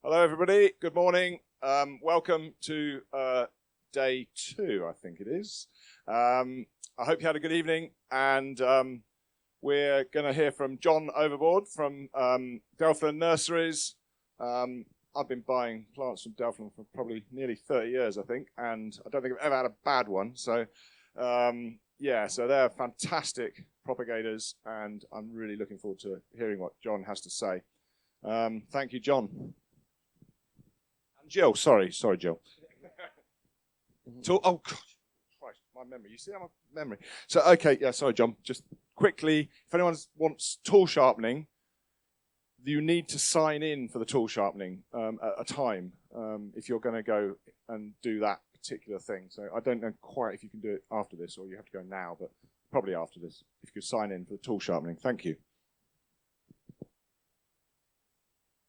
Hello, everybody. Good morning. Welcome to day 2, I think it is. I hope you had a good evening, and we're going to hear from John Overvoorde from Delfland Nurseries. I've been buying plants from Delfland for probably nearly 30 years, I think, and I don't think I've ever had a bad one. So, so they're fantastic propagators, and I'm really looking forward to hearing what John has to say. Thank you, John. Jill, sorry, Jill. Oh, God, Christ, my memory. You see how my memory. So, okay, yeah, sorry, John. Just quickly, if anyone wants tool sharpening, you need to sign in for the tool sharpening at a time if you're going to go and do that particular thing. So I don't know quite if you can do it after this or you have to go now, but probably after this, if you could sign in for the tool sharpening. Thank you.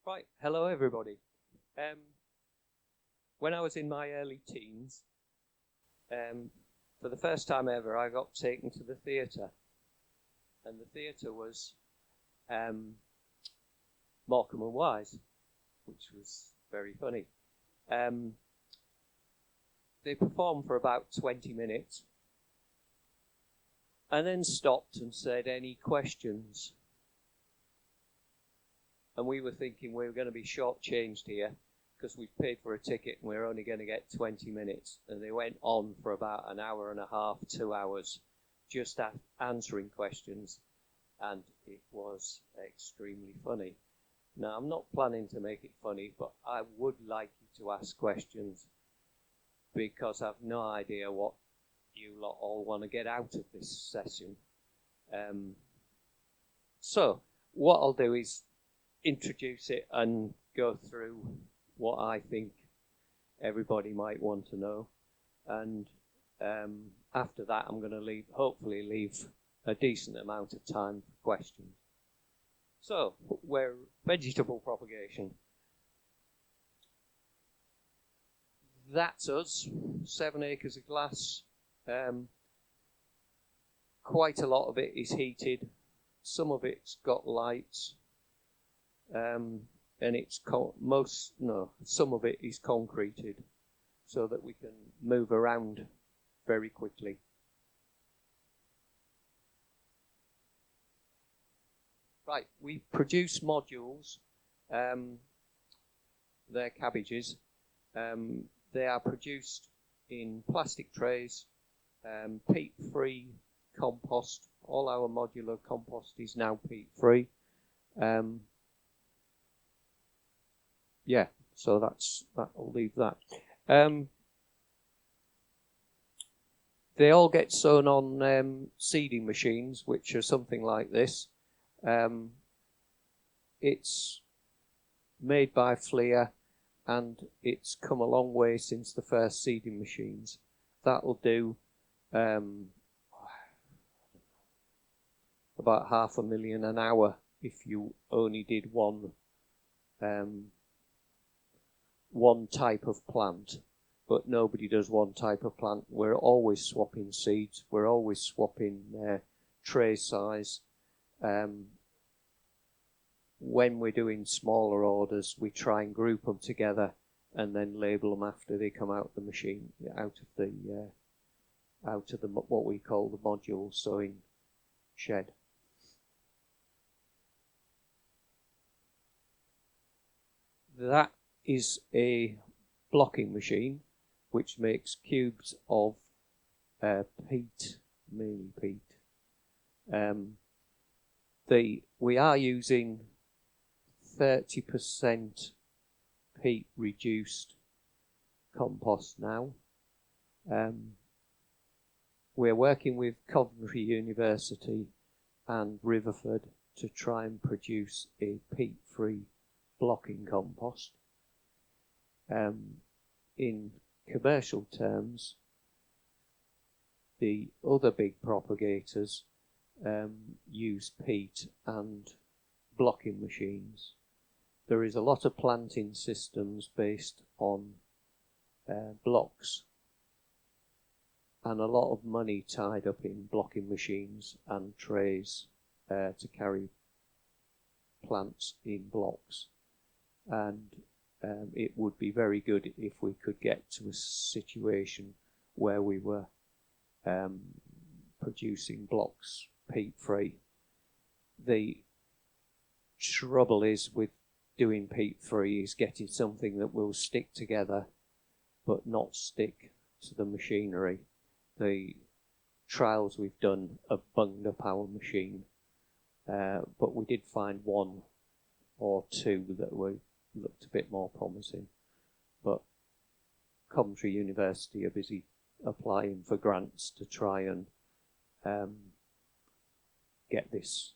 Right, hello everybody. When I was in my early teens, for the first time ever, I got taken to the theatre. And the theatre was Morecambe and Wise, which was very funny. They performed for about 20 minutes and then stopped and said, "Any questions?" And we were thinking we were going to be shortchanged here, because we've paid for a ticket and we're only going to get 20 minutes. And they went on for about an hour and a half, 2 hours, just answering questions. And it was extremely funny. Now, I'm not planning to make it funny, but I would like you to ask questions, because I've no idea what you lot all want to get out of this session. So, what I'll do is introduce it and go through what I think everybody might want to know, and after that I'm going to hopefully leave a decent amount of time for questions. So, we're vegetable propagation. That's us, 7 acres of glass. Quite a lot of it is heated, some of it's got lights, and it's some of it is concreted so that we can move around very quickly. Right, we produce modules. They're cabbages. They are produced in plastic trays, peat-free compost. All our modular compost is now peat-free. So I'll leave that. They all get sown on seeding machines, which are something like this. It's made by Fleer, and it's come a long way since the first seeding machines. That'll do about $500,000 an hour if you only did one type of plant, but nobody does one type of plant. We're always swapping seeds, we're always swapping tray size. When we're doing smaller orders, we try and group them together and then label them after they come out of the machine, out of the what we call the module sowing shed. That is a blocking machine which makes cubes of peat, mainly peat. We are using 30% peat reduced compost now. We're working with Coventry University and Riverford to try and produce a peat-free blocking compost. In commercial terms, the other big propagators use peat and blocking machines. There is a lot of planting systems based on blocks, and a lot of money tied up in blocking machines and trays to carry plants in blocks. And it would be very good if we could get to a situation where we were producing blocks peat-free. The trouble is with doing peat-free is getting something that will stick together but not stick to the machinery. The trials we've done have bunged up our machine, but we did find one or two that looked a bit more promising. But Coventry University are busy applying for grants to try and get this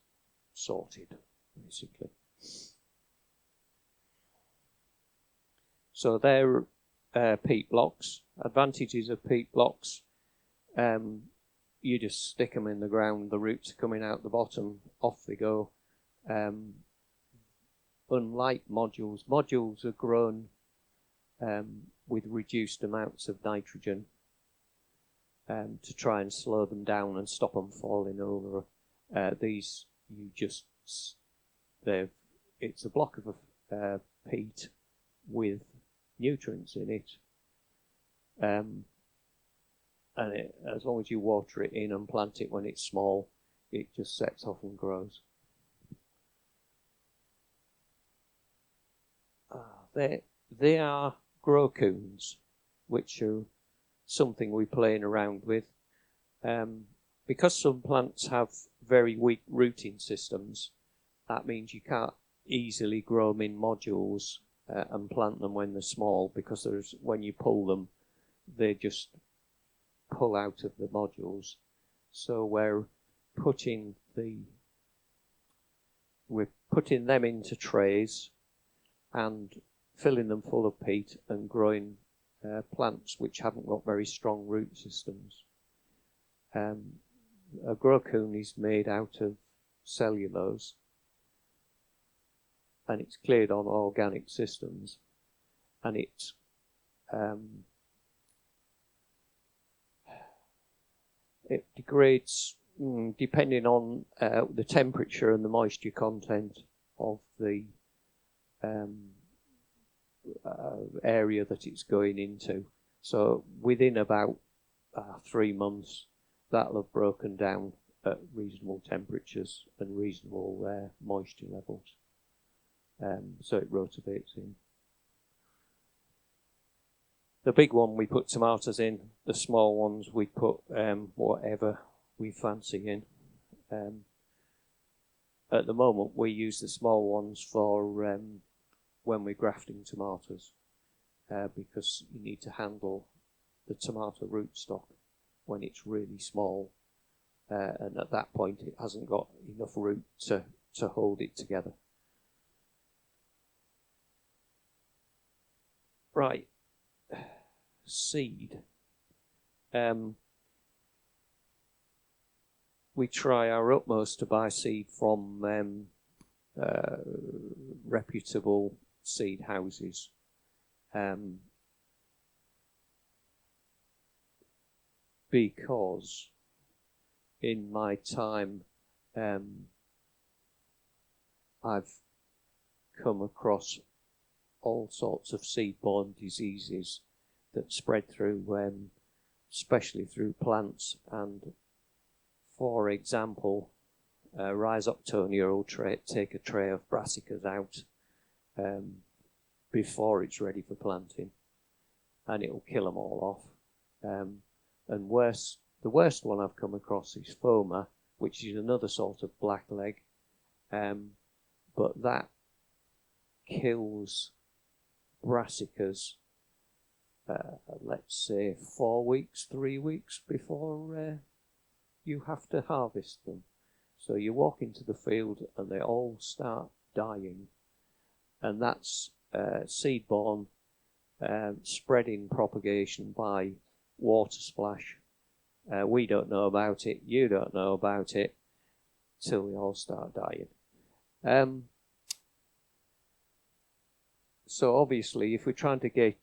sorted, basically. So they're peat blocks. Advantages of peat blocks: you just stick them in the ground, the roots are coming out the bottom, off they go. Unlike modules are grown with reduced amounts of nitrogen to try and slow them down and stop them falling over. These, it's a block of peat with nutrients in it, and as long as you water it in and plant it when it's small, it just sets off and grows. They are grow coons, which are something we're playing around with. Because some plants have very weak rooting systems, that means you can't easily grow them in modules and plant them when they're small, because when you pull them, they just pull out of the modules. So we're putting them into trays and filling them full of peat and growing plants which haven't got very strong root systems. A grow coon is made out of cellulose, and it's cleared on organic systems, and it degrades depending on the temperature and the moisture content of the area that it's going into. So within about 3 months, that'll have broken down at reasonable temperatures and reasonable moisture levels. So it rotates in. The big one we put tomatoes in, the small ones we put whatever we fancy in. At the moment we use the small ones for when we're grafting tomatoes, because you need to handle the tomato rootstock when it's really small, and at that point it hasn't got enough root to hold it together. Right, seed. We try our utmost to buy seed from reputable seed houses. Because in my time I've come across all sorts of seed-borne diseases that spread through, especially through plants. And for example, Rhizoctonia will take a tray of brassicas out before it's ready for planting, and it will kill them all off. And worse, the worst one I've come across is Foma, which is another sort of blackleg, but that kills brassicas, let's say 4 weeks, 3 weeks before you have to harvest them. So you walk into the field and they all start dying, and that's seed-borne, spreading propagation by water splash. We don't know about it, you don't know about it, till we all start dying. So obviously, if we're trying to get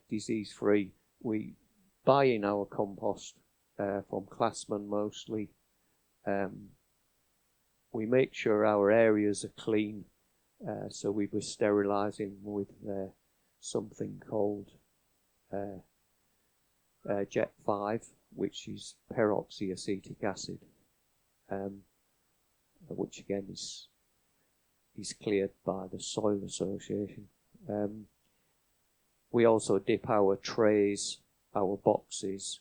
disease-free, we buy in our compost from Classman mostly. We make sure our areas are clean, so we were sterilising with something called Jet5, which is peroxyacetic acid, which again is cleared by the Soil Association. We also dip our trays, our boxes,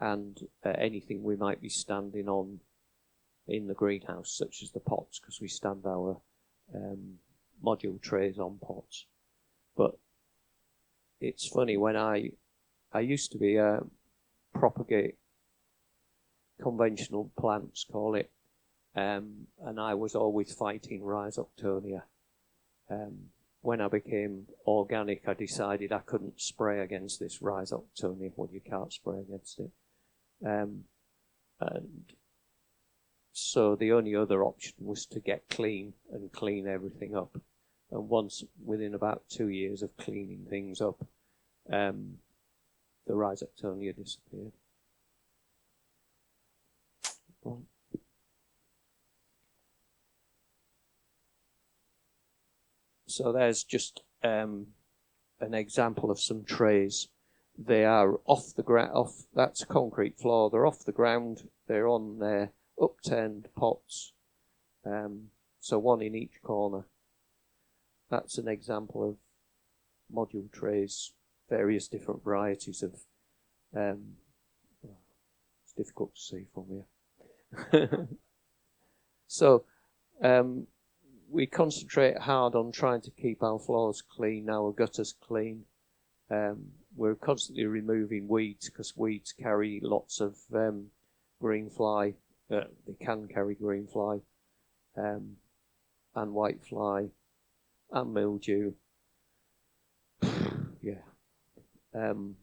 and anything we might be standing on in the greenhouse, such as the pots, because we stand our module trays on pots. But it's funny, when I used to be propagate conventional plants, call it, and I was always fighting Rhizoctonia. When I became organic, I decided I couldn't spray against this Rhizoctonia. Well, you can't spray against it. And so the only other option was to get clean and clean everything up. And once, within about 2 years of cleaning things up, the Rhizoctonia disappeared. So there's just an example of some trays. They are off the ground. That's a concrete floor. They're off the ground. They're on their upturned pots. So one in each corner. That's an example of module trays, various different varieties of. It's difficult to see from here. So. We concentrate hard on trying to keep our floors clean, our gutters clean. We're constantly removing weeds, because weeds carry lots of green fly. They can carry green fly, and white fly, and mildew. Yeah, and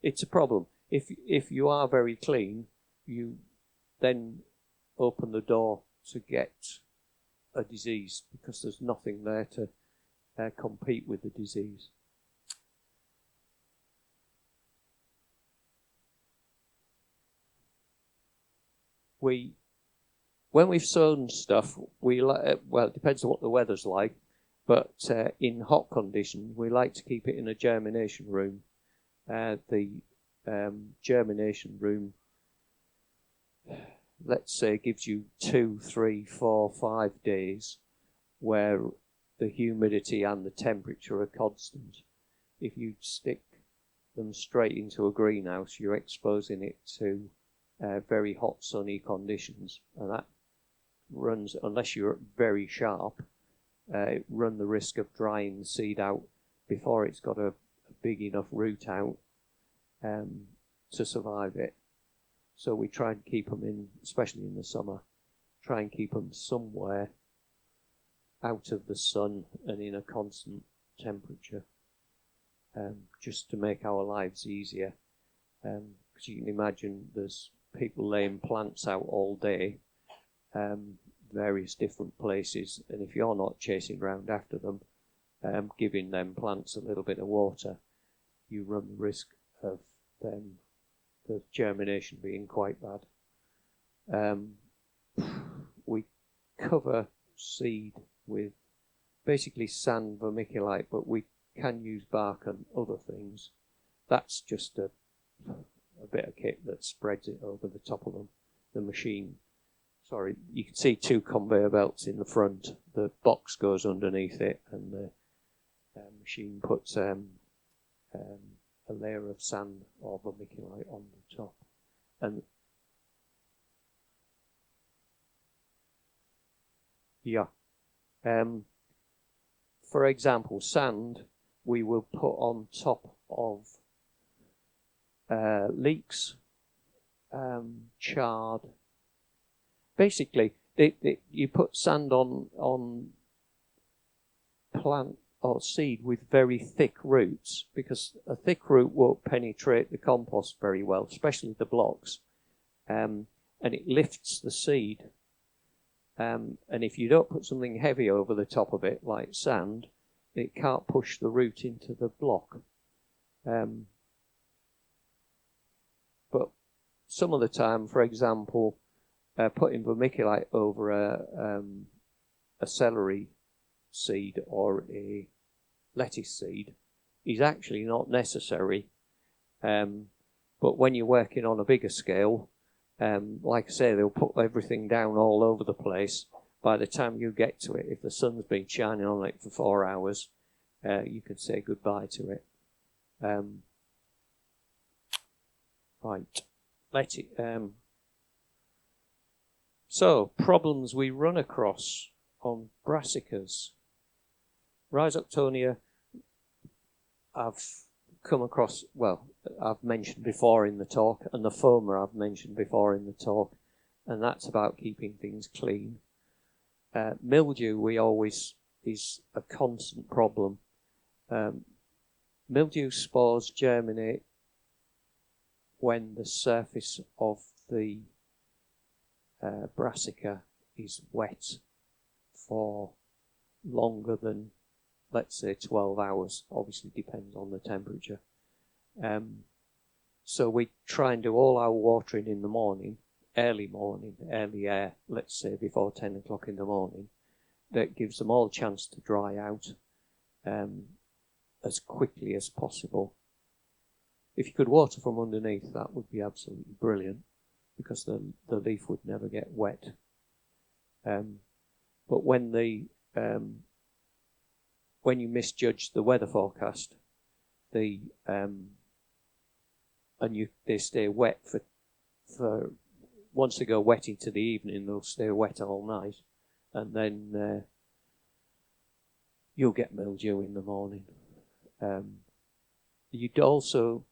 it's a problem. If you are very clean, you then open the door to get a disease, because there's nothing there to compete with the disease. When we've sown stuff, well, it depends on what the weather's like, but in hot conditions, we like to keep it in a germination room. The germination room, let's say, gives you 2, 3, 4, 5 days where the humidity and the temperature are constant. If you stick them straight into a greenhouse, you're exposing it to very hot, sunny conditions, and that runs, unless you're very sharp, run the risk of drying the seed out before it's got a big enough root out to survive it. So we try and keep them in, especially in the summer, try and keep them somewhere out of the sun and in a constant temperature, just to make our lives easier. Because you can imagine there's people laying plants out all day, various different places, and if you're not chasing around after them, giving them plants a little bit of water, you run the risk of them, the germination being quite bad. We cover seed with basically sand vermiculite, but we can use bark and other things. That's just a bit of kit that spreads it over the top of the machine. Sorry, you can see 2 conveyor belts in the front. The box goes underneath it, and the machine puts a layer of sand or vermiculite on the top. And yeah, for example, sand we will put on top of leeks, chard. Basically, you put sand on plant or seed with very thick roots, because a thick root won't penetrate the compost very well, especially the blocks, and it lifts the seed. And if you don't put something heavy over the top of it, like sand, it can't push the root into the block. But some of the time, for example, putting vermiculite over a celery seed or a lettuce seed is actually not necessary. But when you're working on a bigger scale, like I say, they'll put everything down all over the place. By the time you get to it, if the sun's been shining on it for 4 hours, you can say goodbye to it. Right, let it. So, problems we run across on brassicas. Rhizoctonia, I've come across, well, I've mentioned before in the talk, and the Foma I've mentioned before in the talk, and that's about keeping things clean. Mildew is a constant problem. Mildew spores germinate when the surface of the brassica is wet for longer than, let's say, 12 hours. Obviously depends on the temperature. So we try and do all our watering in the morning, early air, let's say before 10 o'clock in the morning. That gives them all a chance to dry out as quickly as possible. If you could water from underneath, that would be absolutely brilliant, because the leaf would never get wet. But when you misjudge the weather forecast, they stay wet for once they go wet into the evening, they'll stay wet all night, and then you'll get mildew in the morning. You'd also,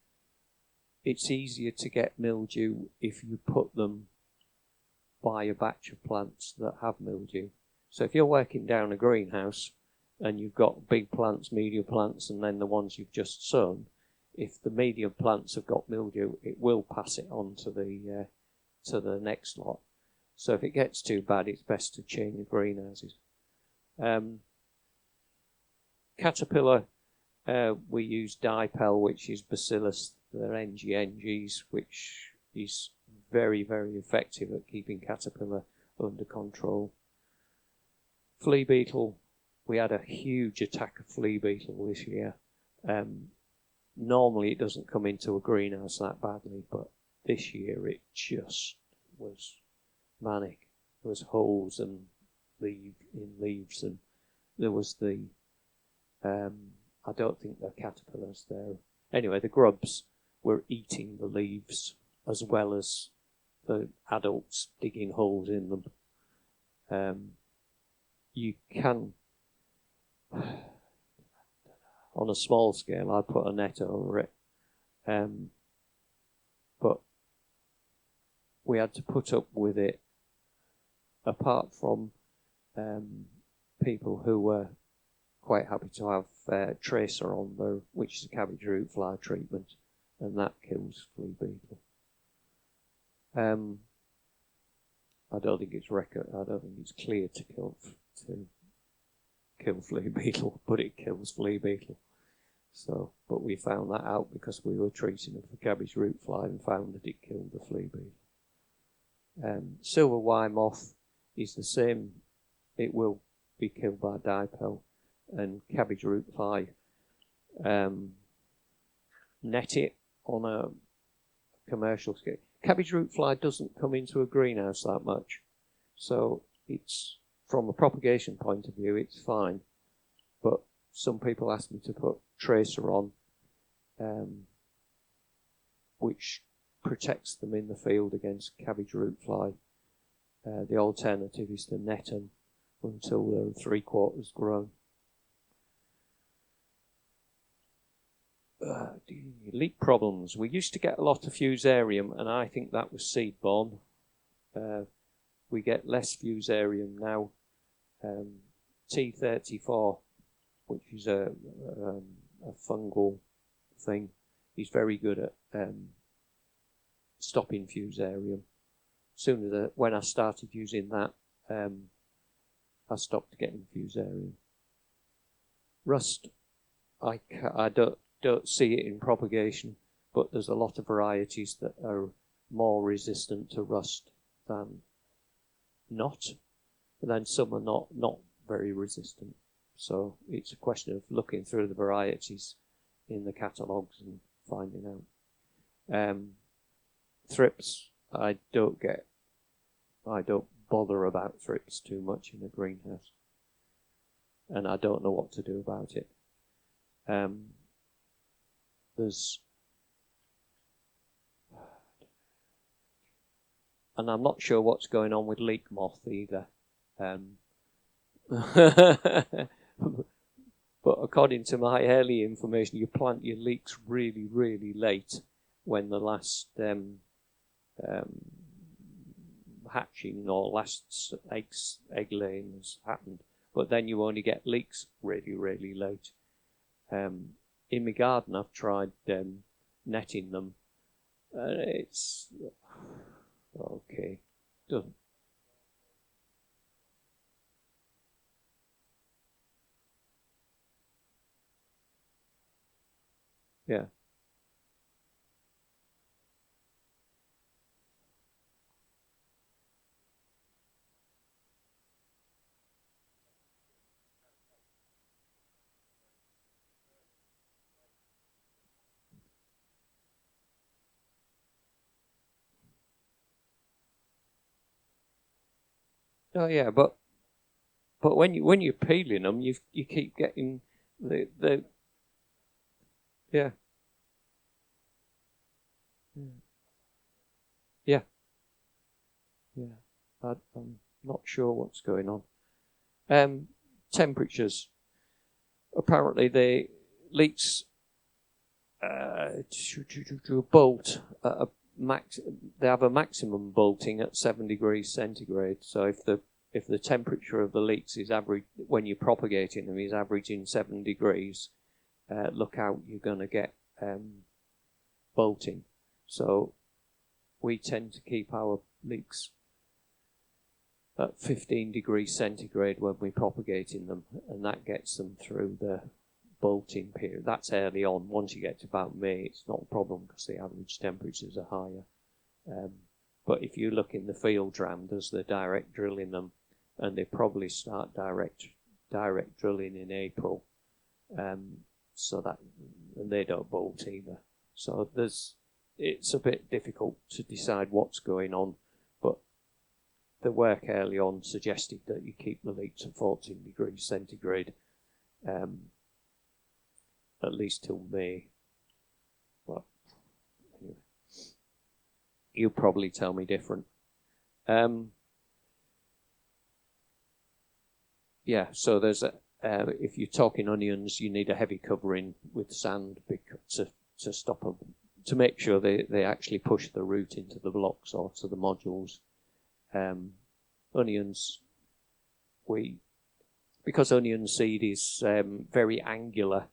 it's easier to get mildew if you put them by a batch of plants that have mildew. So if you're working down a greenhouse and you've got big plants, medium plants, and then the ones you've just sown, if the medium plants have got mildew, it will pass it on to the next lot. So if it gets too bad, it's best to change greenhouses. Caterpillar, we use dipel, which is Bacillus, they're NGNGs, which is very, very effective at keeping caterpillar under control. Flea beetle, we had a huge attack of flea beetle this year. Normally it doesn't come into a greenhouse that badly, but this year it just was manic. There was holes and leaves, and there was the I don't think the caterpillars there. Anyway, the grubs were eating the leaves as well as the adults digging holes in them. You can, on a small scale, I'd put a net over it. But we had to put up with it, apart from people who were quite happy to have tracer on there, which is a cabbage root fly treatment, and that kills flea beetle. I don't think it's clear to kill flea beetle, but it kills flea beetle. So, but we found that out because we were treating it for cabbage root fly and found that it killed the flea beetle. Silver wire moth is the same. It will be killed by dipel, and cabbage root fly. Net it on a commercial scale. Cabbage root fly doesn't come into a greenhouse that much, so it's, from a propagation point of view, it's fine. But some people ask me to put tracer on, which protects them in the field against cabbage root fly. The alternative is to net them until they're 3/4 grown. Leek problems. We used to get a lot of fusarium, and I think that was seed-borne. We get less fusarium now. T34, which is a fungal thing, is very good at stopping fusarium. When I started using that, I stopped getting fusarium. Rust, I don't see it in propagation, but there's a lot of varieties that are more resistant to rust than not. And then some are not very resistant. So it's a question of looking through the varieties in the catalogues and finding out. Thrips, I don't bother about thrips too much in a greenhouse, and I don't know what to do about it. And I'm not sure what's going on with leek moth either. But according to my early information, you plant your leeks really, really late when the last hatching or last egg laying has happened. But then you only get leeks really, really late. In my garden, I've tried netting them. It's okay. Doesn't. Yeah. Oh yeah, but when you're peeling them, you keep getting the yeah. Yeah. Yeah. I'm not sure what's going on. Temperatures. Apparently, the leeks bolt at a max. They have a maximum bolting at 7 degrees centigrade. So if the temperature of the leeks is average when you're propagating them is averaging 7 degrees, look out, you're going to get bolting. So we tend to keep our leeks at 15 degrees centigrade when we're propagating them, and that gets them through the bolting period. That's early on. Once you get to about May, it's not a problem because the average temperatures are higher. But if you look in the field rounders, they're direct drilling them, and they probably start direct drilling in April. So that, and they don't bolt either. So it's a bit difficult to decide what's going on, but the work early on suggested that you keep the leeks at 14 degrees centigrade, at least till May. Well, anyway, you'll probably tell me different. Yeah, so there's if you're talking onions, you need a heavy covering with sand to stop them, to make sure they actually push the root into the blocks or to the modules. Onions, because onion seed is very angular,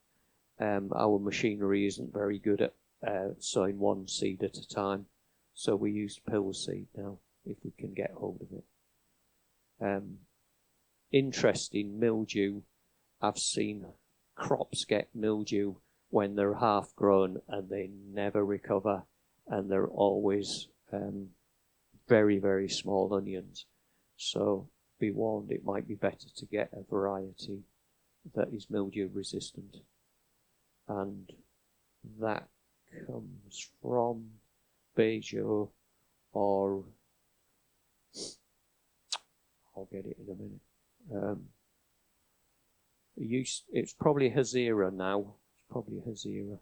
our machinery isn't very good at sowing one seed at a time, so we use pill seed now if we can get hold of it. Interesting mildew. I've seen crops get mildew when they're half grown and they never recover, and they're always very, very small onions. So be warned, it might be better to get a variety that is mildew resistant. And that comes from Bejo, or I'll get it in a minute. It's probably Hazira now. It's probably Hazira.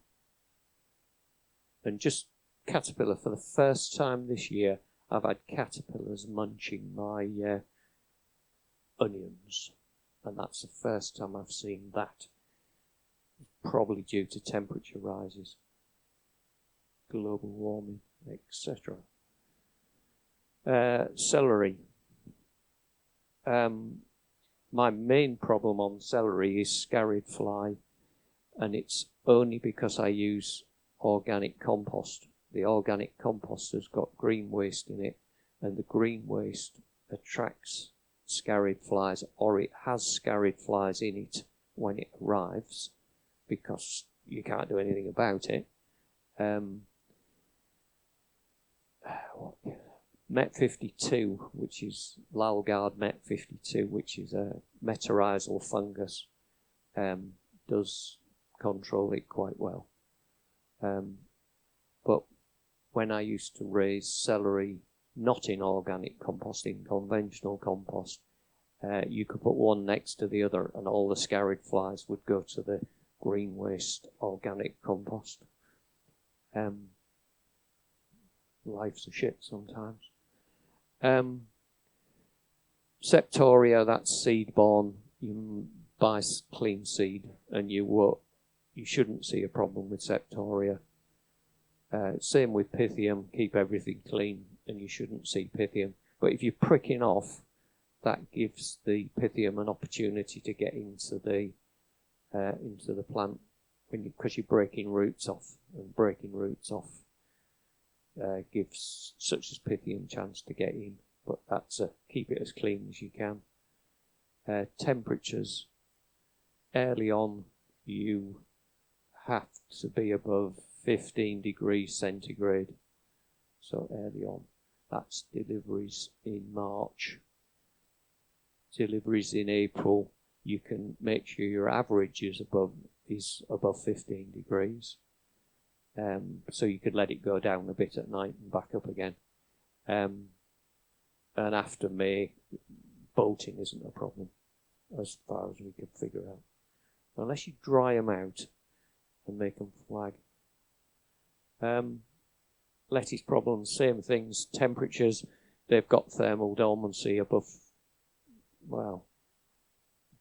And just caterpillar, for the first time this year, I've had caterpillars munching my onions, and that's the first time I've seen that. Probably due to temperature rises, global warming, etc. Celery. My main problem on celery is scarrid fly, and it's only because I use organic compost. The organic compost has got green waste in it, and the green waste attracts scarrid flies, or it has scarrid flies in it when it arrives, because you can't do anything about it. Met 52, which is Lalgard Met 52, which is a metarrhizal fungus, does control it quite well. But when I used to raise celery, not in organic compost, in conventional compost, you could put one next to the other and all the scarrid flies would go to the green waste organic compost. Life's a shit sometimes. Septoria, that's seed-borne. You buy clean seed and you shouldn't see a problem with Septoria. Same with Pythium, keep everything clean and you shouldn't see Pythium. But if you're pricking off, that gives the Pythium an opportunity to get into the plant because you're breaking roots off, and breaking roots off gives such as Pythium chance to get in. But that's keep it as clean as you can. Temperatures, early on you have to be above 15 degrees centigrade. So early on, that's deliveries in March. Deliveries in April, you can make sure your average is above 15 degrees. So you could let it go down a bit at night and back up again. And after May, bolting isn't a problem, as far as we can figure out. Unless you dry them out and make them flag. Lettuce problems, same things. Temperatures, they've got thermal dormancy above, well,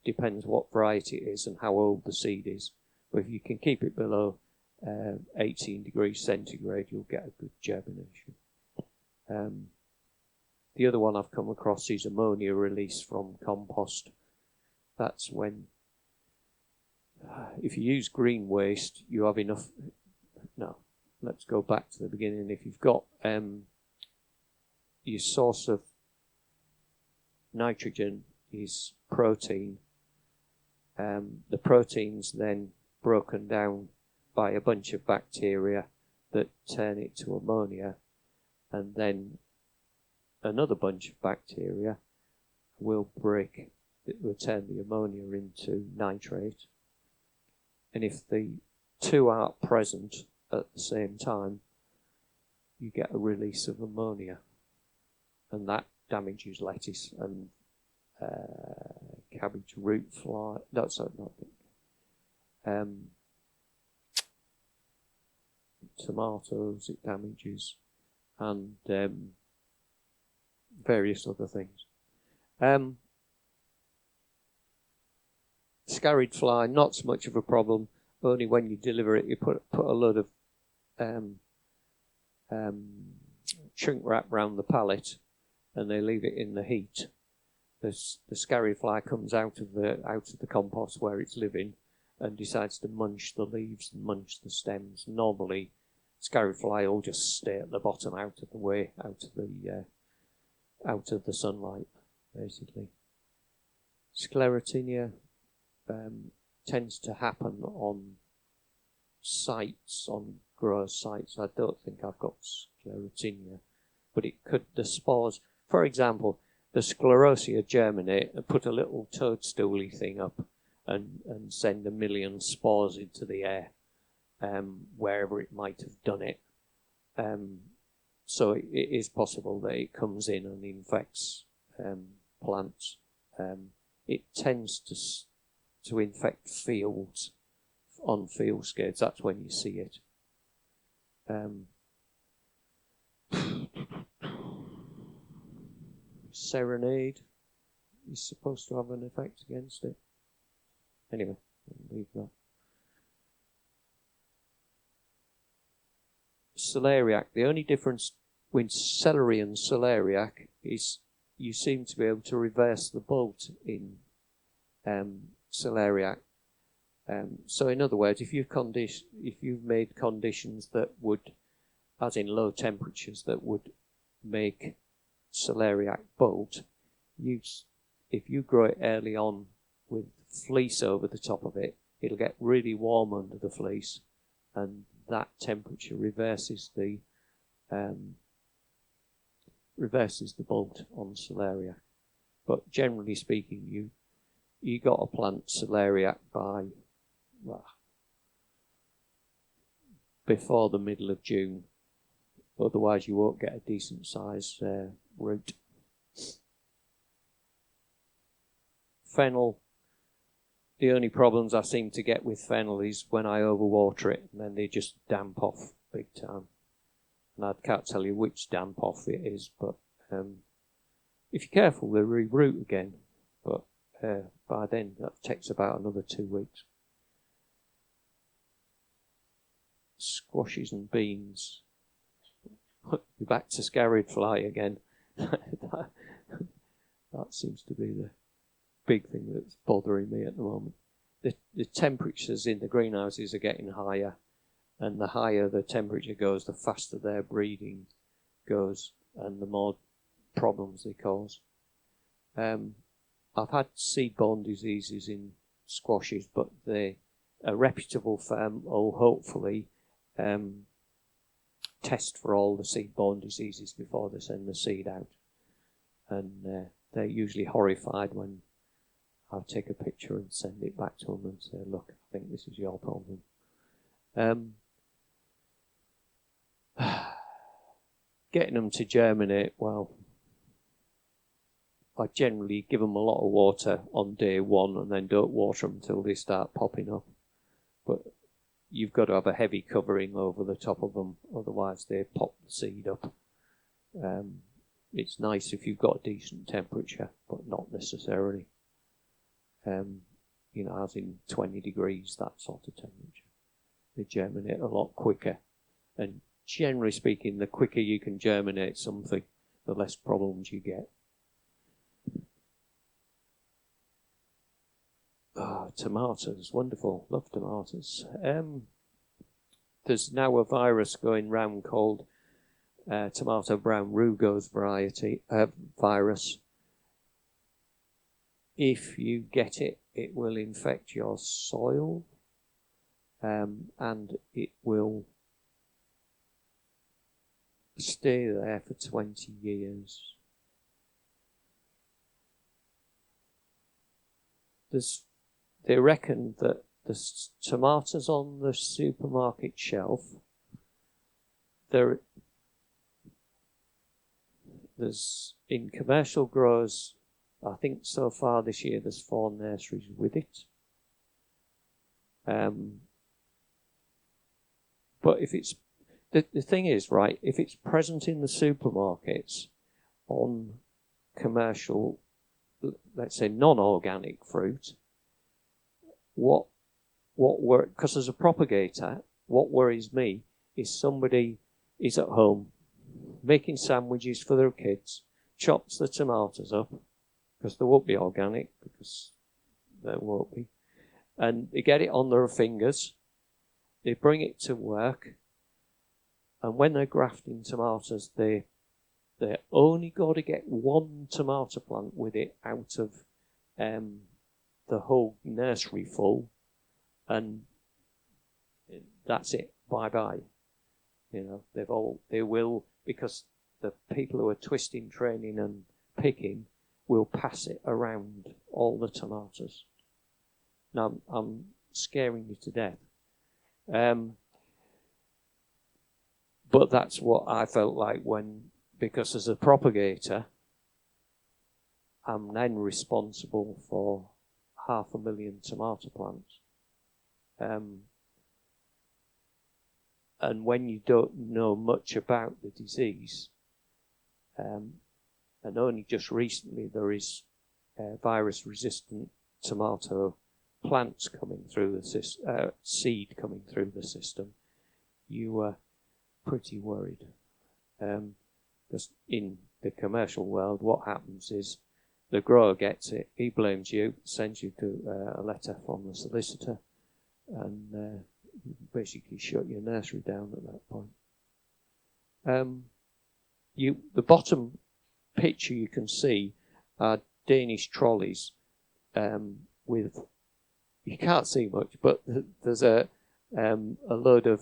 depends what variety it is and how old the seed is. But if you can keep it below 18 degrees centigrade, you'll get a good germination. The other one I've come across is ammonia release from compost. That's when, if you use green waste, you have enough. No, let's go back to the beginning. If you've got your source of nitrogen is protein, the protein's then broken down by a bunch of bacteria that turn it to ammonia, and then another bunch of bacteria will turn the ammonia into nitrate. And if the two aren't present at the same time, you get a release of ammonia, and that damages lettuce and cabbage root fly. No, sorry, not tomatoes. It damages, and various other things. Scarrid fly, not so much of a problem. Only when you deliver it, you put a load of shrink wrap around the pallet, and they leave it in the heat. The scarrid fly comes out of the compost where it's living, and decides to munch the leaves and munch the stems. Normally, scarrid fly will just stay at the bottom, out of the way, out of the sunlight, basically. Sclerotinia tends to happen on sites, on grower sites. I don't think I've got sclerotinia, but it could, the spores, for example, the sclerosia germinate and put a little toadstooly thing up and send 1 million spores into the air, wherever it might have done it. So it is possible that it comes in and infects plants. It tends to infect fields on fieldscapes. That's when you see it. Serenade is supposed to have an effect against it. Anyway, I'll leave that. Celeriac. The only difference with celery and celeriac is you seem to be able to reverse the bolt in celeriac. So in other words, if you've made conditions that would, as in low temperatures, that would make celeriac bolt, if you grow it early on with fleece over the top of it, it'll get really warm under the fleece, and that temperature reverses the bolt on celeriac. But generally speaking, you got to plant celeriac by before the middle of June. Otherwise, you won't get a decent size root. Fennel. The only problems I seem to get with fennel is when I overwater it, and then they just damp off big time. And I can't tell you which damp off it is, but if you're careful, they'll re-root again. But by then, that takes about another 2 weeks. Squashes and beans. We're back to scarred fly again. that seems to be the big thing that's bothering me at the moment. The temperatures in the greenhouses are getting higher, and the higher the temperature goes, the faster their breeding goes, and the more problems they cause. I've had seed-borne diseases in squashes, but a reputable firm will hopefully test for all the seed-borne diseases before they send the seed out. And they're usually horrified when I take a picture and send it back to them and say, look, I think this is your problem. Getting them to germinate, well, I generally give them a lot of water on day one and then don't water them until they start popping up. But you've got to have a heavy covering over the top of them, otherwise they pop the seed up. It's nice if you've got a decent temperature, but not necessarily. As in 20 degrees, that sort of temperature. They germinate a lot quicker. And generally speaking, the quicker you can germinate something, the less problems you get. Tomatoes, wonderful, love tomatoes. There's now a virus going round called tomato brown rugose virus. If you get it, it will infect your soil, and it will stay there for 20 years. They reckon that the tomatoes on the supermarket shelf, there's in commercial growers, I think so far this year there's 4 nurseries with it. But if it's the thing is, right, if it's present in the supermarkets on commercial, let's say non-organic fruit, because as a propagator, what worries me is somebody is at home making sandwiches for their kids, chops the tomatoes up, because they won't be organic, because there won't be, and they get it on their fingers, they bring it to work, and when they're grafting tomatoes, they only got to get 1 tomato plant with it out of the whole nursery full, and that's it, bye-bye. They will, because the people who are twisting, training and picking will pass it around all the tomatoes. Now, I'm scaring you to death. But that's what I felt like because as a propagator, I'm then responsible for 500,000 tomato plants. And when you don't know much about the disease, and only just recently there is virus-resistant tomato plants coming through the seed coming through the system, you are pretty worried. Because in the commercial world, what happens is the grower gets it, he blames you, sends you to a letter from the solicitor, and basically shut your nursery down at that point. The bottom picture you can see are Danish trolleys with, you can't see much, but there's a load of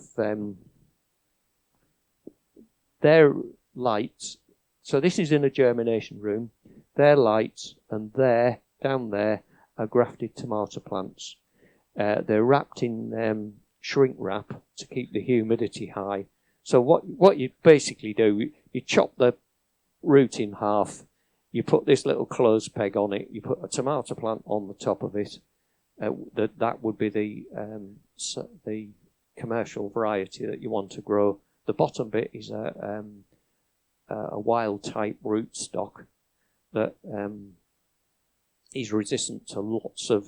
their lights. So this is in a germination room. Their lights, and there, down there, are grafted tomato plants. They're wrapped in shrink wrap to keep the humidity high. So what you basically do, you chop the root in half, you put this little clothes peg on it, you put a tomato plant on the top of it. That would be the commercial variety that you want to grow. The bottom bit is a wild type rootstock that is resistant to lots of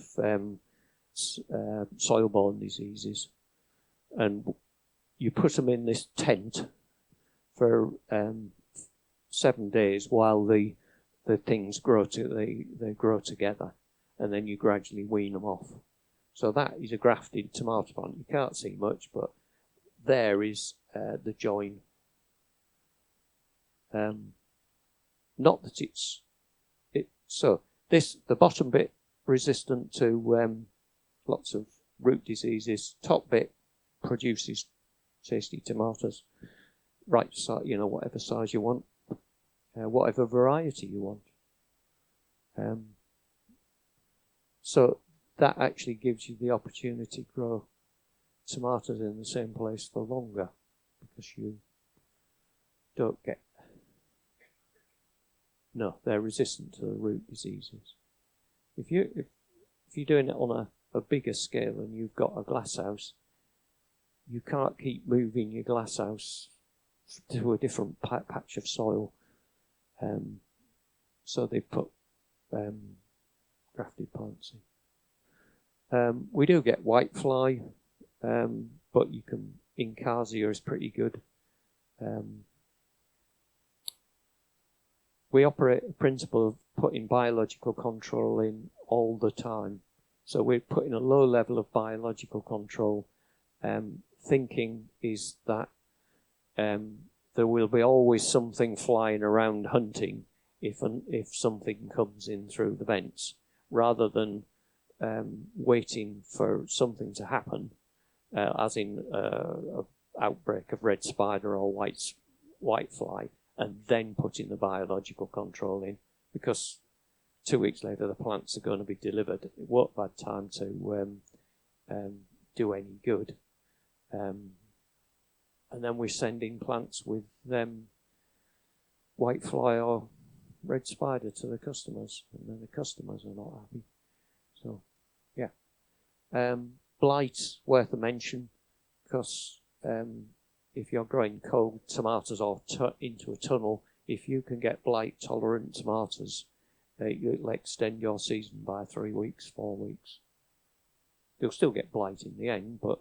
soil-borne diseases, and you put them in this tent for 7 days while the things grow they grow together, and then you gradually wean them off. So that is a grafted tomato plant. You can't see much, but there is the join. Not that the bottom bit resistant to lots of root diseases. Top bit produces tasty tomatoes, right size, whatever size you want, whatever variety you want. So that actually gives you the opportunity to grow tomatoes in the same place for longer, because you don't get... No, they're resistant to the root diseases. If you're doing it on a bigger scale and you've got a glass house, you can't keep moving your glass house to a different patch of soil. So they put grafted plants in. We do get whitefly, but you can... Incasia is pretty good. We operate a principle of putting biological control in all the time. So we're putting a low level of biological control. Thinking is that there will be always something flying around hunting if something comes in through the vents, rather than waiting for something to happen, as in an outbreak of red spider or whitefly, and then putting the biological control in, because 2 weeks later the plants are going to be delivered. It won't have had time to do any good. And then we're sending plants with whitefly or red spider to the customers, and then the customers are not happy. So, yeah. Blight's worth a mention, because if you're growing cold tomatoes or into a tunnel, if you can get blight-tolerant tomatoes, you'll extend your season by 3 weeks, 4 weeks. You'll still get blight in the end, but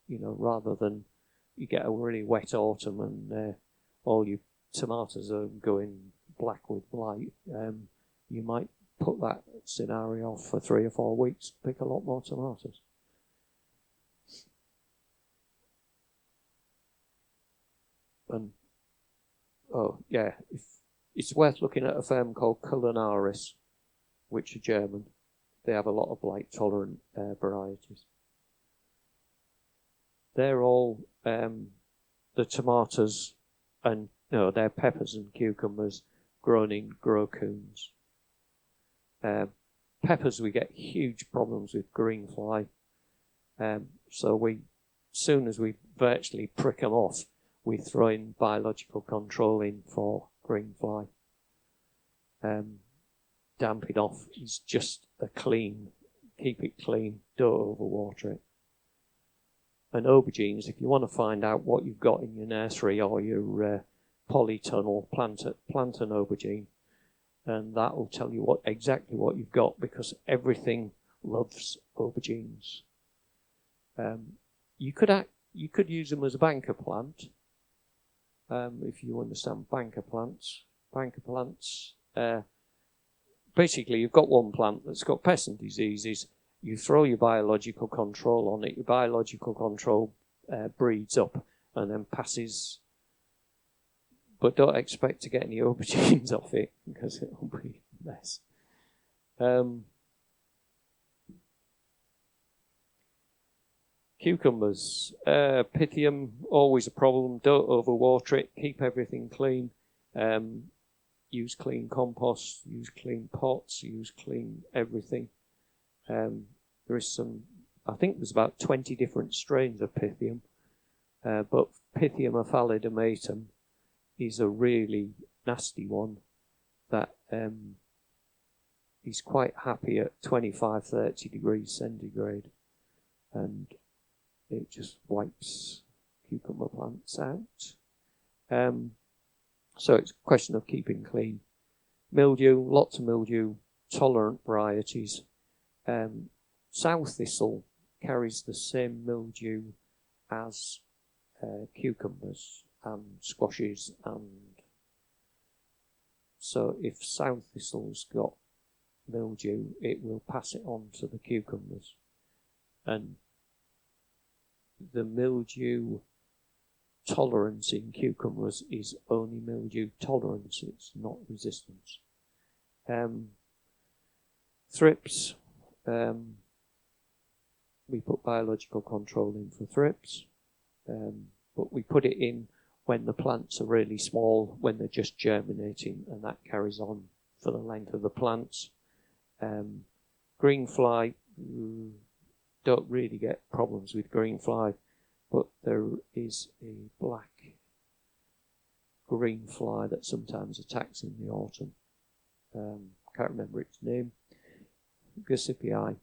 rather than you get a really wet autumn and all your tomatoes are going black with blight, you might put that scenario off for 3 or 4 weeks, pick a lot more tomatoes. And it's worth looking at a firm called Cultivating, which are German. They have a lot of blight-tolerant varieties. They're all the tomatoes, and they're peppers and cucumbers grown in grow coons. Peppers, we get huge problems with green fly. So soon as we virtually prick them off, we throw in biological control in for green fly. Damping off is just keep it clean, don't overwater it. And aubergines, if you want to find out what you've got in your nursery or your polytunnel, plant an aubergine, and that will tell you exactly what you've got, because everything loves aubergines. You could use them as a banker plant, if you understand banker plants. Banker plants, basically you've got one plant that's got pests and diseases. You throw your biological control on it. Your biological control breeds up and then passes. But don't expect to get any aubergines off it, because it will be a mess. Cucumbers, Pythium, always a problem. Don't overwater it. Keep everything clean. use clean compost, use clean pots, use clean everything. There is I think there's about 20 different strains of Pythium, but Pythium aphalidomatum is a really nasty one that is quite happy at 25-30 degrees centigrade, and it just wipes cucumber plants out. So it's a question of keeping clean. Mildew, lots of mildew, tolerant varieties. Sow thistle carries the same mildew as cucumbers and squashes, and so if sow thistle's got mildew, it will pass it on to the cucumbers. And the mildew tolerance in cucumbers is only mildew tolerance, it's not resistance. Thrips, we put biological control in for thrips, but we put it in when the plants are really small, when they're just germinating, and that carries on for the length of the plants. Green fly, don't really get problems with green fly, but there is a black green fly that sometimes attacks in the autumn. Can't remember its name. Gossipii.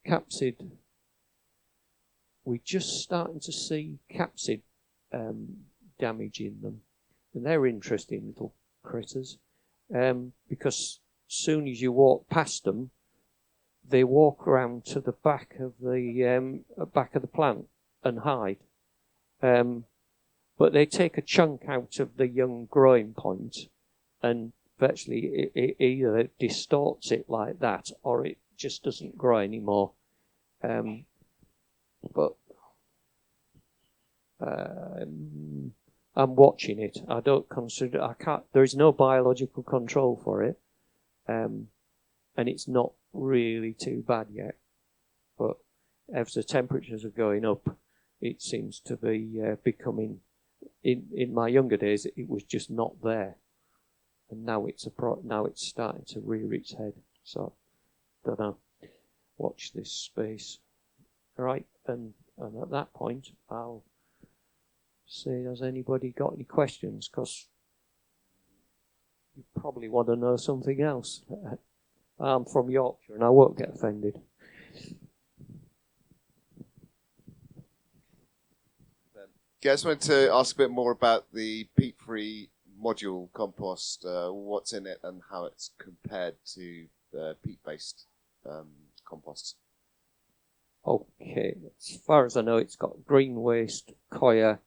Capsid. We're just starting to see capsid damage in them, and they're interesting little critters, because as soon as you walk past them, they walk around to the back of the plant and hide. But they take a chunk out of the young growing point, and virtually it either distorts it like that, or it just doesn't grow anymore. But I'm watching it. I don't consider. I can't. There is no biological control for it, and it's not really too bad yet. But as the temperatures are going up, it seems to be becoming. In my younger days, it was just not there, and now it's now it's starting to rear its head. So, don't know. Watch this space. All right, and at that point, I'll see, has anybody got any questions? Because you probably want to know something else. I'm from Yorkshire, and I won't get offended. I just wanted to ask a bit more about the peat-free module compost, what's in it and how it's compared to the peat-based composts. Okay, as far as I know, it's got green waste, coir,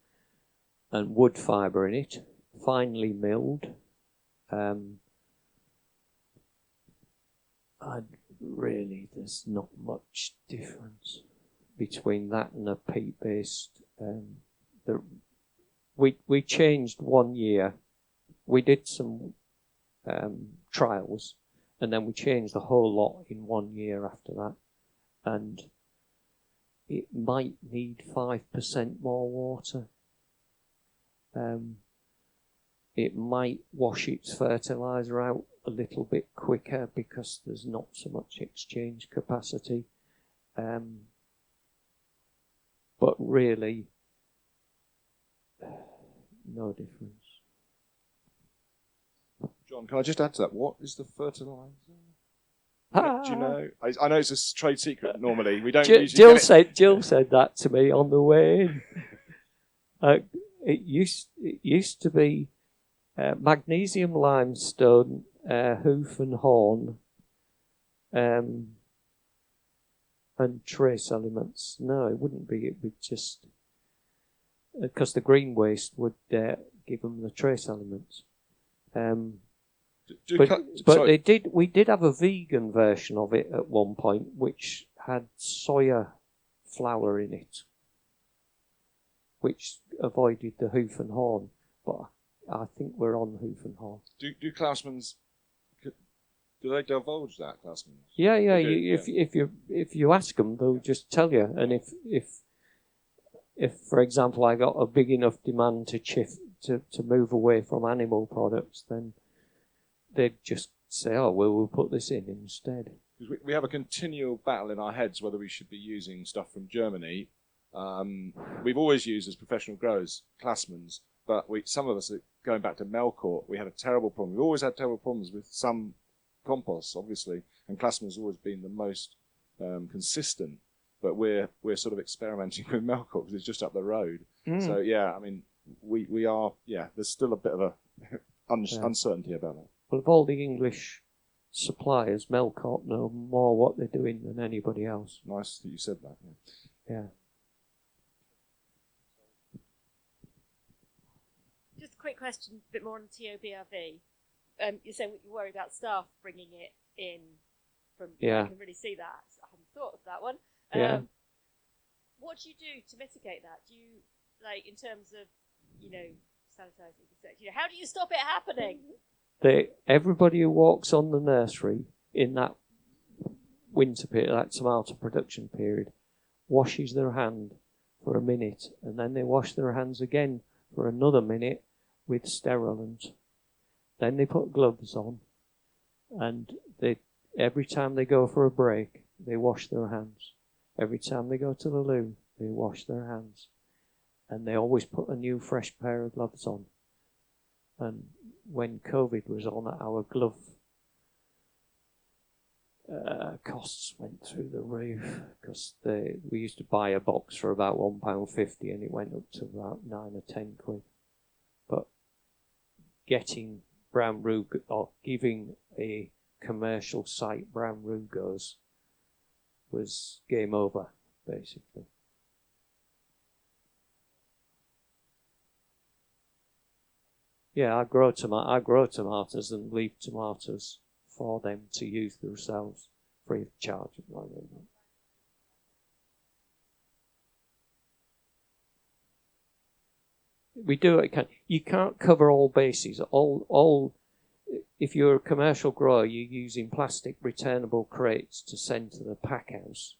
and wood fibre in it, finely milled. There's not much difference between that and a peat-based. We changed 1 year. We did some trials, and then we changed the whole lot in 1 year after that. And it might need 5% more water. It might wash its fertiliser out a little bit quicker because there's not so much exchange capacity. But really, no difference. John, can I just add to that? What is the fertiliser? Do you know? I know it's a trade secret normally. We don't usually Jill said that to me on the way in. It used to be magnesium limestone, hoof and horn, and trace elements. No, it wouldn't be. It would just because the green waste would give them the trace elements. We did have a vegan version of it at one point, which had soya flour in it, which avoided the hoof and horn. But I think we're on hoof and horn. Do Klausmann's? Do they divulge that, Klausmann's? Yeah. If you ask them, they'll just tell you. And if for example, I got a big enough demand to to move away from animal products, then they'd just say, oh, well, we'll put this in instead. Because we have a continual battle in our heads whether we should be using stuff from Germany. We've always used as professional growers, Classmans, but some of us, going back to Melcourt, we had a terrible problem. We've always had terrible problems with some composts, obviously, and Classman's always been the most consistent. But we're sort of experimenting with Melcourt because it's just up the road. So yeah, I mean, we are, yeah, there's still a bit of a uncertainty about that. Well, of all the English suppliers, Melcourt know more what they're doing than anybody else. Nice that you said that. Yeah. Just a quick question, a bit more on TOBRV. You're saying you're worried about staff bringing it in from. Yeah. I can really see that. I hadn't thought of that one. Yeah. What do you do to mitigate that? Do you, like, in terms of, sanitizing, how do you stop it happening? Everybody who walks on the nursery in that winter period, that tomato production period, washes their hand for a minute, and then they wash their hands again for another minute with sterilant. Then they put gloves on, and every time they go for a break, they wash their hands. Every time they go to the loo, they wash their hands. And they always put a new fresh pair of gloves on. And when COVID was on, our glove costs went through the roof, because we used to buy a box for about £1.50 and it went up to about 9 or 10 quid. But getting brown rugose, or giving a commercial site brown rugose, was game over, basically. Yeah, I grow tomatoes and leave tomatoes for them to use themselves free of charge. We do it. You can't cover all bases. If you're a commercial grower, you're using plastic returnable crates to send to the pack house,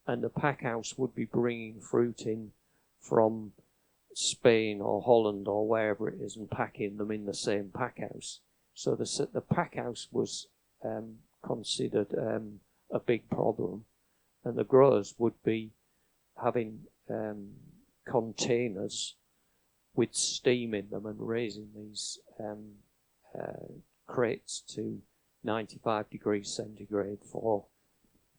and the pack house would be bringing fruit in from Spain or Holland or wherever it is and packing them in the same pack house. So the pack house was considered a big problem, and the growers would be having containers with steam in them and raising these crates to 95 degrees centigrade for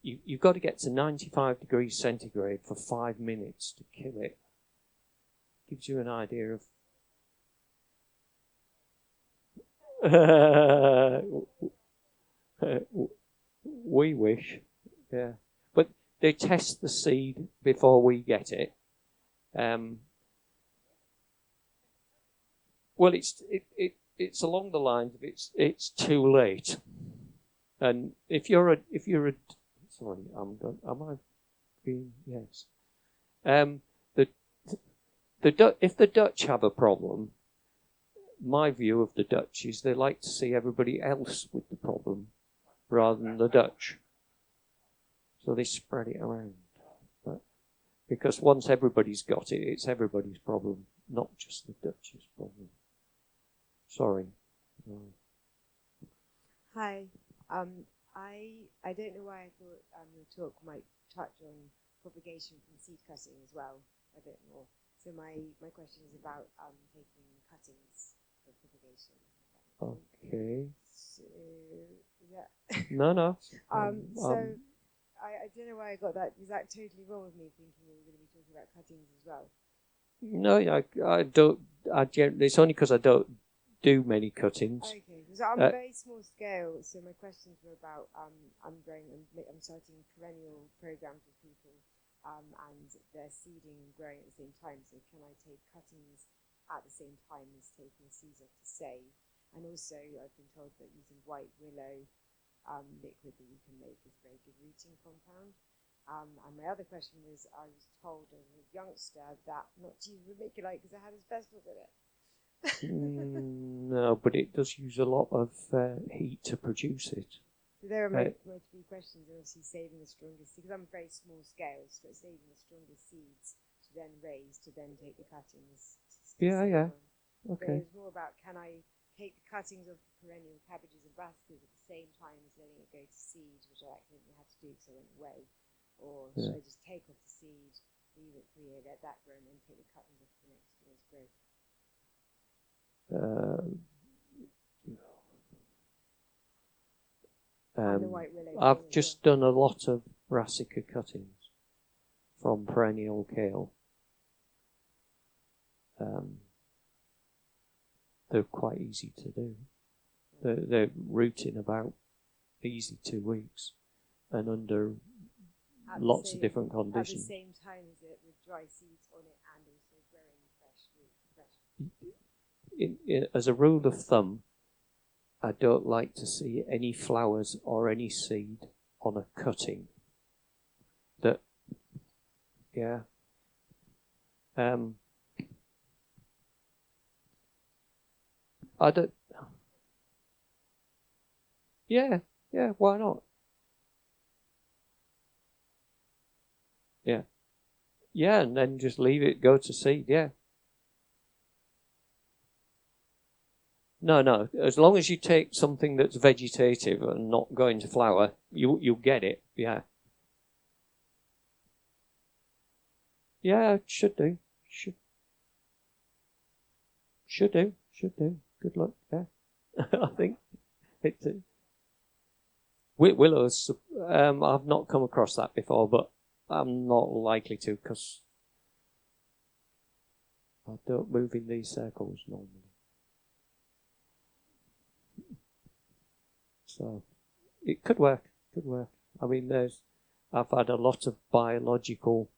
you've got to get to 95 degrees centigrade for 5 minutes to kill it. Gives you an idea of we wish, yeah, but they test the seed before we get it. Well, it's along the lines of it's too late, and if you're a sorry, am I being yes? If the Dutch have a problem, my view of the Dutch is they like to see everybody else with the problem rather than the Dutch, so they spread it around. But because once everybody's got it, it's everybody's problem, not just the Dutch's problem. Sorry. Hi. I don't know why I thought your talk might touch on propagation from seed cutting as well a bit more. So my question is about taking cuttings for propagation. Okay. So yeah. No. So I don't know why I got that. Is that totally wrong with me thinking we were going to be talking about cuttings as well? No, I don't. It's only because I don't do many cuttings. Okay, so I'm very small scale. So my questions were about I'm starting perennial programs with people, and they're seeding and growing at the same time. So can I take cuttings at the same time as taking seeds off to save? And also, I've been told that using white willow liquid that you can make is a very good rooting compound. And my other question was, I was told as a youngster that not to use vermiculite because it had asbestos in it. No, but it does use a lot of heat to produce it. So there are my two questions. Obviously, saving the strongest, because I'm very small scale, so saving the strongest seeds to then raise, to then take the cuttings. Yeah. But Okay. it was more about, can I take the cuttings of perennial cabbages and brassicas at the same time as letting it go to seed, which I accidentally had to do because I went away, or should I just take off the seed, leave it for a year, let that grow, and then take the cuttings off the next year's growth? And the white willow I've thing as just done a lot of brassica cuttings from perennial kale. They're quite easy to do. They're rooting about easy 2 weeks and under lots of different At the conditions. same time as it, with dry seeds on it and also growing fresh. As a rule of thumb, I don't like to see any flowers or any seed on a cutting. I don't. Yeah, why not? Yeah, and then just leave it go to seed. Yeah. No. As long as you take something that's vegetative and not going to flower, you'll get it. Yeah. Yeah, should do. Should do. Good luck. Yeah, I think it's. Willows. I've not come across that before, but I'm not likely to because I don't move in these circles normally. So it could work. I mean, I've had a lot of biological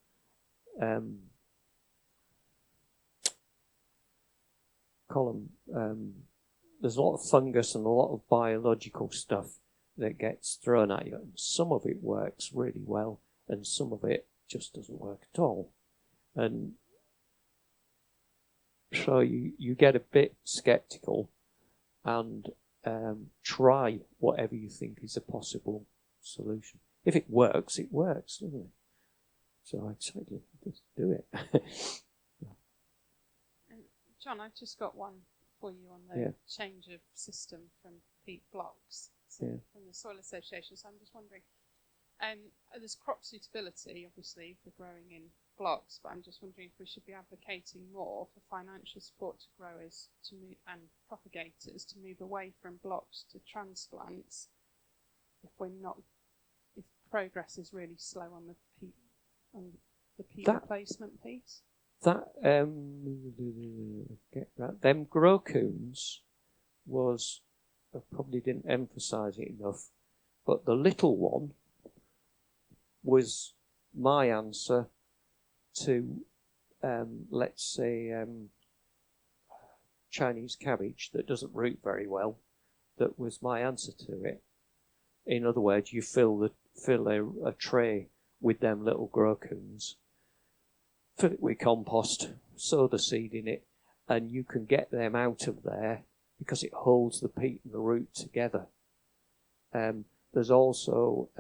there's a lot of fungus and a lot of biological stuff that gets thrown at you. And some of it works really well, and some of it just doesn't work at all. And so you get a bit skeptical and try whatever you think is a possible solution. If it works, doesn't it? So I'd say just do it. John, I've just got one for you on the change of system from peat blocks from the Soil Association. So I'm just wondering, there's crop suitability, obviously, for growing in blocks, but I'm just wondering if we should be advocating more for financial support to growers to move, and propagators to move away from blocks to transplants if progress is really slow on the peat replacement piece. That them grow coons was, I probably didn't emphasise it enough, but the little one was my answer to let's say Chinese cabbage that doesn't root very well. That was my answer to it. In other words, you fill a tray with them little grow coons, fill it with compost, sow the seed in it, and you can get them out of there because it holds the peat and the root together. There's also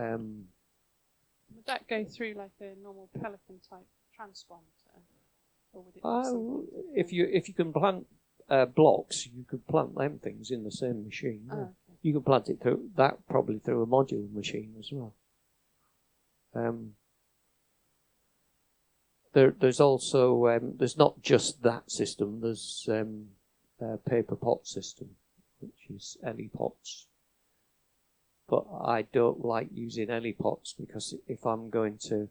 would that go through like a normal pelican type transplanter, or would it? If you can plant blocks, you could plant them things in the same machine. Okay. You can plant it through probably through a modular machine as well. There's also there's not just that system. There's a paper pot system, which is ellie pots. But I don't like using ellie pots because if I'm going to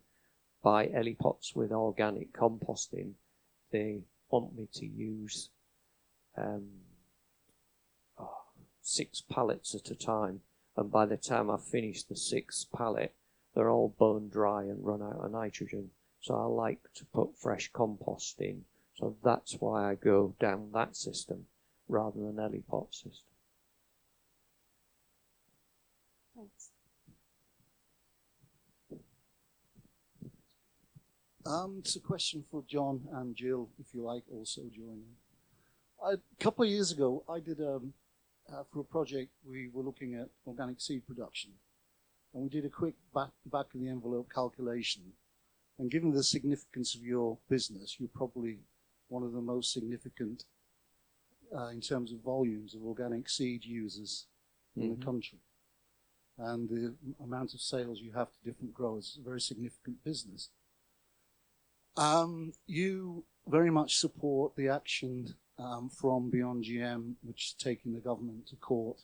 buy ellie pots with organic composting, they want me to use 6 pallets at a time, and by the time I finish the 6th pallet, they're all bone dry and run out of nitrogen. So I like to put fresh compost in. So that's why I go down that system rather than ellie pot system. Thanks. It's a question for John and Jill, if you like, also joining. A couple of years ago, I did for a project, we were looking at organic seed production, and we did a quick back of the envelope calculation. And given the significance of your business, you're probably one of the most significant in terms of volumes of organic seed users in the country. And the amount of sales you have to different growers is a very significant business. You very much support the action from Beyond GM, which is taking the government to court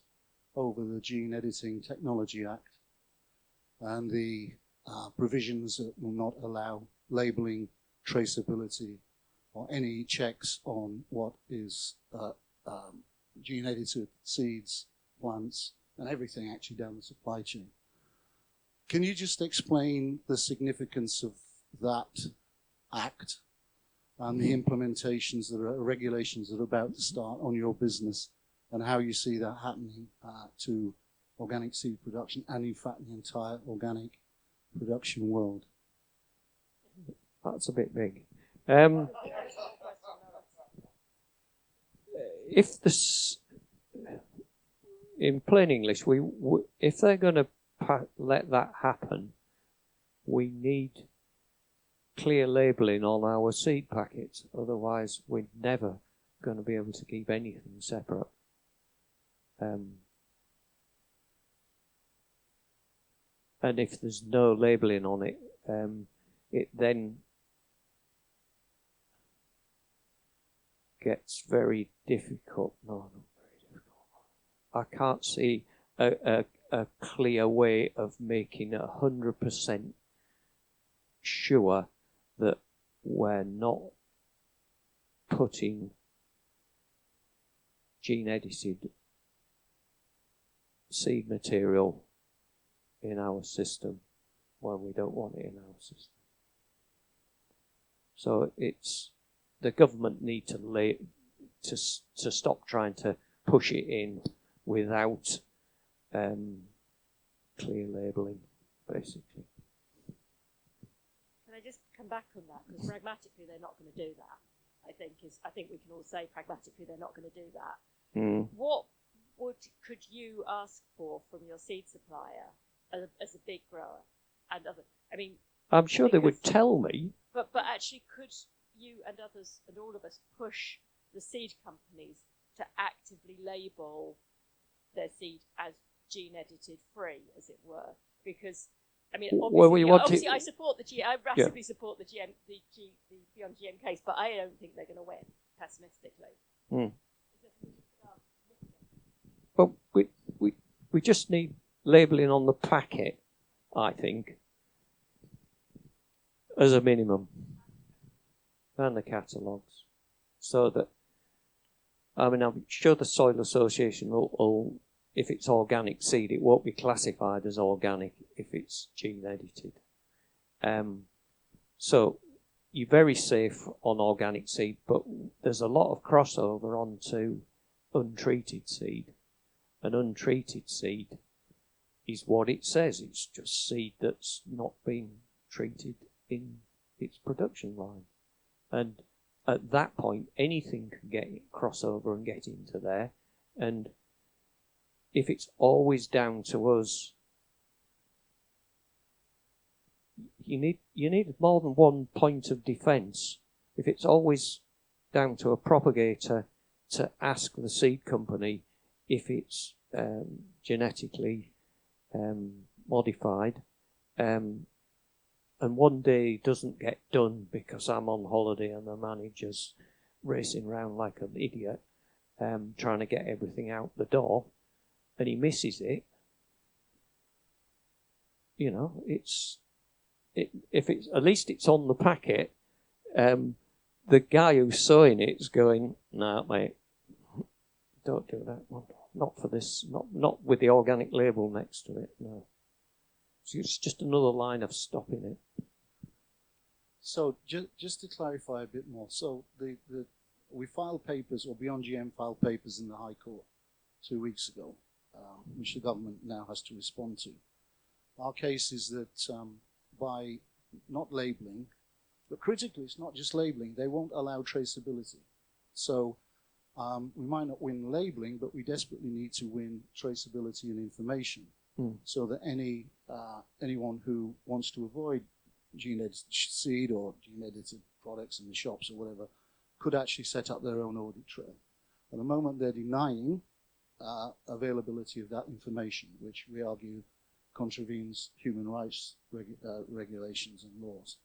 over the Gene Editing Technology Act and the provisions that will not allow labeling, traceability, or any checks on what is gene-edited seeds, plants, and everything actually down the supply chain. Can you just explain the significance of that act and the implementations, the regulations that are about to start on your business, and how you see that happening to organic seed production and, in fact, the entire organic production world? That's a bit big. If this, in plain English, if they're going to let that happen, we need clear labelling on our seed packets. Otherwise, we're never going to be able to keep anything separate. And if there's no labelling on it, it then gets very difficult. No, not very difficult. I can't see a clear way of making 100% sure that we're not putting gene-edited seed material in our system when we don't want it in our system. So it's the government need to stop trying to push it in without clear labelling, basically. Can I just come back on that? Because pragmatically, they're not going to do that. I think we can all say pragmatically they're not going to do that. What could you ask for from your seed supplier as a big grower and other? I mean, I'm sure they would tell me. But actually, could you and others and all of us push the seed companies to actively label their seed as gene edited free, as it were? Because I mean, obviously, I support I massively support the Beyond GM case, but I don't think they're going to win, pessimistically. Well, we just need labelling on the packet, I think, as a minimum, and the catalogues, so that, I mean, I'm sure the Soil Association will, if it's organic seed, it won't be classified as organic if it's gene edited. So you're very safe on organic seed, but there's a lot of crossover onto untreated seed. And untreated seed is what it says. It's just seed that's not been treated in its production line. And at that point, anything can get crossover and get into there. And if it's always down to us, you need more than one point of defence. If it's always down to a propagator to ask the seed company if it's genetically modified, and one day doesn't get done because I'm on holiday and the manager's racing around like an idiot, trying to get everything out the door, and he misses it, you know, if it's at least it's on the packet. The guy who's sewing it's going, nah, mate, don't do that one. Not for this. Not with the organic label next to it. No, so it's just another line of stopping it. So just to clarify a bit more, so we filed papers, or Beyond GM filed papers in the High Court 2 weeks ago, which the government now has to respond to. Our case is that by not labelling, but critically it's not just labelling, they won't allow traceability. So we might not win labelling, but we desperately need to win traceability and information, so that anyone who wants to avoid gene-edited seed or gene-edited products in the shops or whatever could actually set up their own audit trail. At the moment, they're denying availability of that information, which we argue contravenes human rights regulations and laws.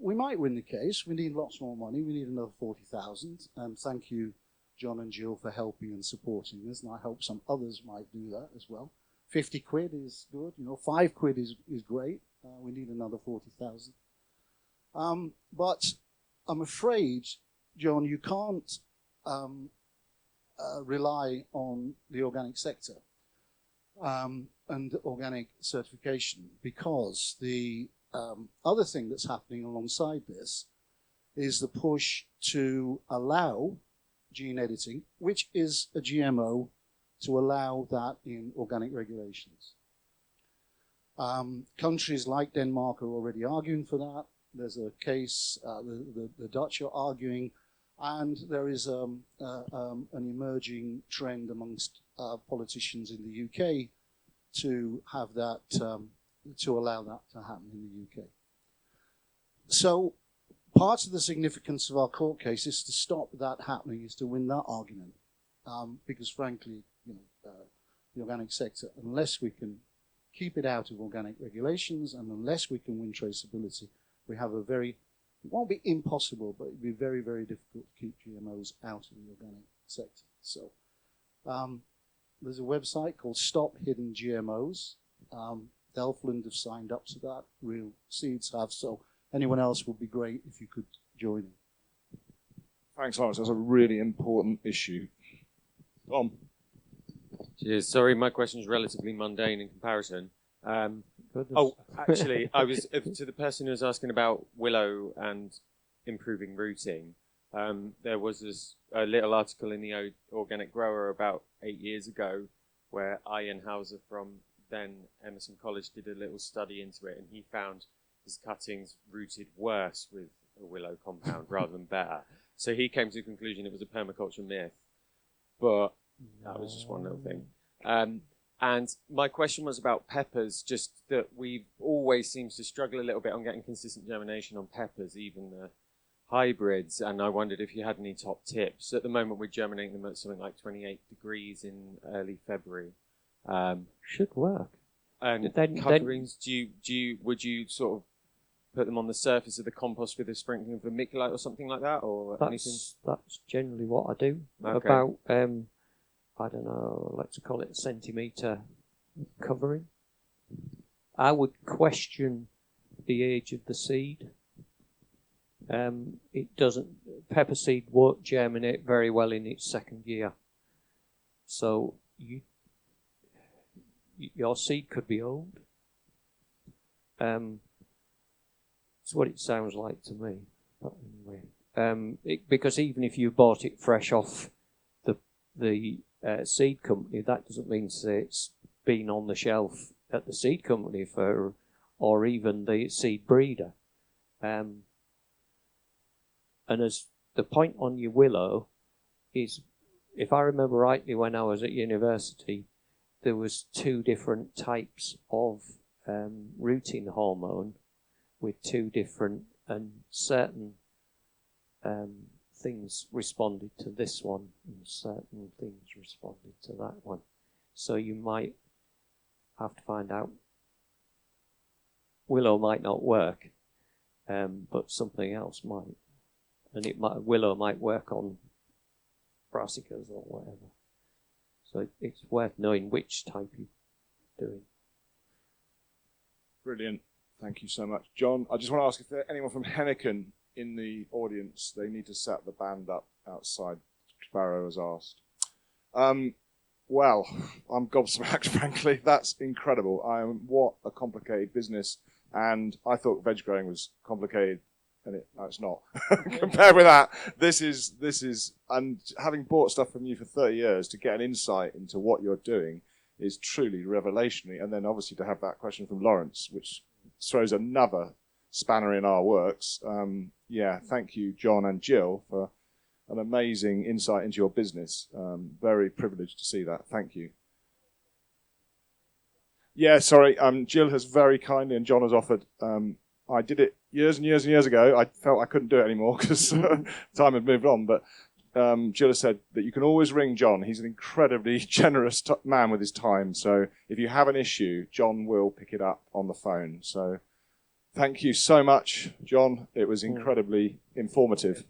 We might win the case. We need lots more money. We need another 40,000. And thank you, John and Jill, for helping and supporting this. And I hope some others might do that as well. 50 quid is good. 5 quid is great. We need another 40,000. But I'm afraid, John, you can't rely on the organic sector and organic certification, because the other thing that's happening alongside this is the push to allow gene editing, which is a GMO, to allow that in organic regulations. Countries like Denmark are already arguing for that. There's a case, the Dutch are arguing, and there is an emerging trend amongst politicians in the UK to have that, to allow that to happen in the UK. So part of the significance of our court case is to stop that happening, is to win that argument, because frankly, the organic sector, unless we can keep it out of organic regulations and unless we can win traceability, we have it won't be impossible, but it'll be very, very difficult to keep GMOs out of the organic sector. So there's a website called Stop Hidden GMOs. Delfland have signed up to that. Real Seeds have. So anyone else would be great if you could join in. Thanks, Lawrence. That's a really important issue. Tom. Cheers. Sorry, my question is relatively mundane in comparison. Actually, I was to the person who was asking about willow and improving rooting. There was a little article in the Organic Grower about 8 years ago where Ian Hauser from then Emerson College did a little study into it, and he found his cuttings rooted worse with a willow compound rather than better. So he came to the conclusion it was a permaculture myth, but that was just one little thing. And my question was about peppers, just that we always seems to struggle a little bit on getting consistent germination on peppers, even the hybrids, and I wondered if you had any top tips. At the moment we're germinating them at something like 28 degrees in early February. Should work. And then coverings, would you sort of put them on the surface of the compost with a sprinkling of vermiculite or something like that, or anything? That's generally what I do. Okay. About I don't know, let's call it a centimetre covering. I would question the age of the seed. Pepper seed won't germinate very well in its second year. So your seed could be old. It's what it sounds like to me. But anyway, because even if you bought it fresh off the seed company, that doesn't mean to say it's been on the shelf at the seed company or even the seed breeder. And as the point on your willow is, if I remember rightly, when I was at university, there was 2 different types of rooting hormone with 2 different, and certain things responded to this one and certain things responded to that one. So you might have to find out. Willow might not work, but something else might. And willow might work on brassicas or whatever. So it's worth knowing which type you're doing. Brilliant. Thank you so much. John, I just want to ask if there's anyone from Henneken in the audience. They need to set the band up outside. Sparrow has asked. Well, I'm gobsmacked, frankly. That's incredible. What a complicated business. And I thought veg growing was complicated, and it's not. Compared with that, this is, and having bought stuff from you for 30 years, to get an insight into what you're doing is truly revelationary. And then obviously to have that question from Lawrence, which throws another spanner in our works. Thank you, John and Jill, for an amazing insight into your business. Very privileged to see that. Thank you. Yeah, sorry. Jill has very kindly, and John has offered. I did it years and years and years ago. I felt I couldn't do it anymore because time had moved on. But Jill has said that you can always ring John. He's an incredibly generous man with his time. So if you have an issue, John will pick it up on the phone. So thank you so much, John. It was incredibly informative.